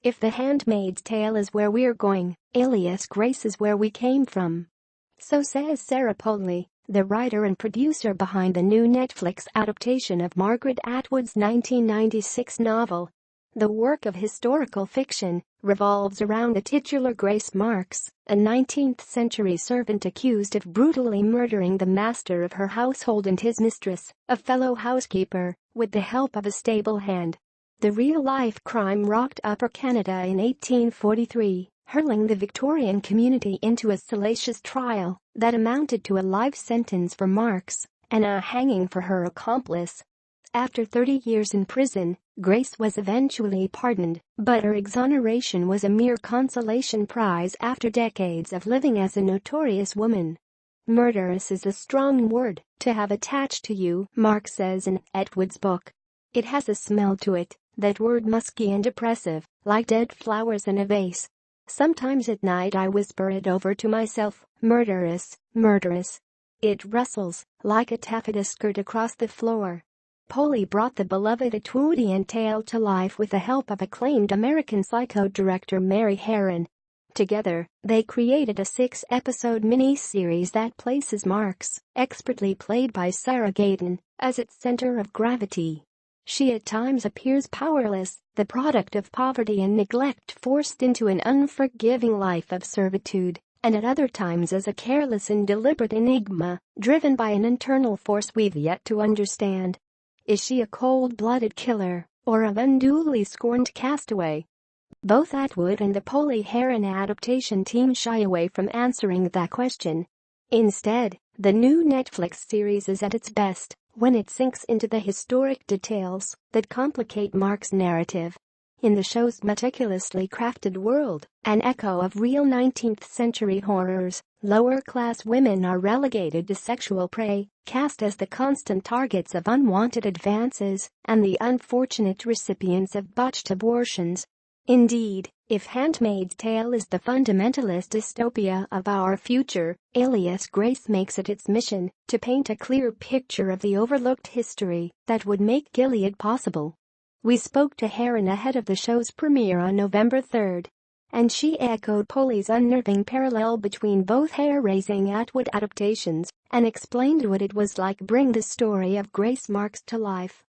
If The Handmaid's Tale is where we're going, Alias Grace is where we came from. So says Sarah Polley, the writer and producer behind the new Netflix adaptation of Margaret Atwood's 1996 novel. The work of historical fiction revolves around the titular Grace Marks, a 19th-century servant accused of brutally murdering the master of her household and his mistress, a fellow housekeeper, with the help of a stablehand. The real-life crime rocked Upper Canada in 1843, hurling the Victorian community into a salacious trial that amounted to a life sentence for Marks and a hanging for her accomplice. After 30 years in prison, Grace was eventually pardoned, but her exoneration was a mere consolation prize after decades of living as a notorious woman. Murderess is a strong word to have attached to you, Mark says in Atwood's book. It has a smell to it, that word musky and oppressive, like dead flowers in a vase. Sometimes at night I whisper it over to myself, murderess, murderess. It rustles, like a taffeta skirt across the floor. Polley brought the beloved Atwoodian tale to life with the help of acclaimed American Psycho director Mary Harron. Together, they created a 6-episode mini-series that places Marks, expertly played by Sarah Polley, as its center of gravity. She at times appears powerless, the product of poverty and neglect forced into an unforgiving life of servitude, and at other times as a careless and deliberate enigma, driven by an internal force we've yet to understand. Is she a cold-blooded killer, or an unduly scorned castaway? Both Atwood and the Polley-Harron adaptation team shy away from answering that question. Instead, the new Netflix series is at its best when it sinks into the historic details that complicate Mark's narrative. In the show's meticulously crafted world, an echo of real 19th-century horrors, lower-class women are relegated to sexual prey, cast as the constant targets of unwanted advances and the unfortunate recipients of botched abortions. Indeed, if Handmaid's Tale is the fundamentalist dystopia of our future, Alias Grace makes it its mission to paint a clear picture of the overlooked history that would make Gilead possible. We spoke to Harron ahead of the show's premiere on November 3, and she echoed Polley's unnerving parallel between both hair-raising Atwood adaptations and explained what it was like bring the story of Grace Marks to life.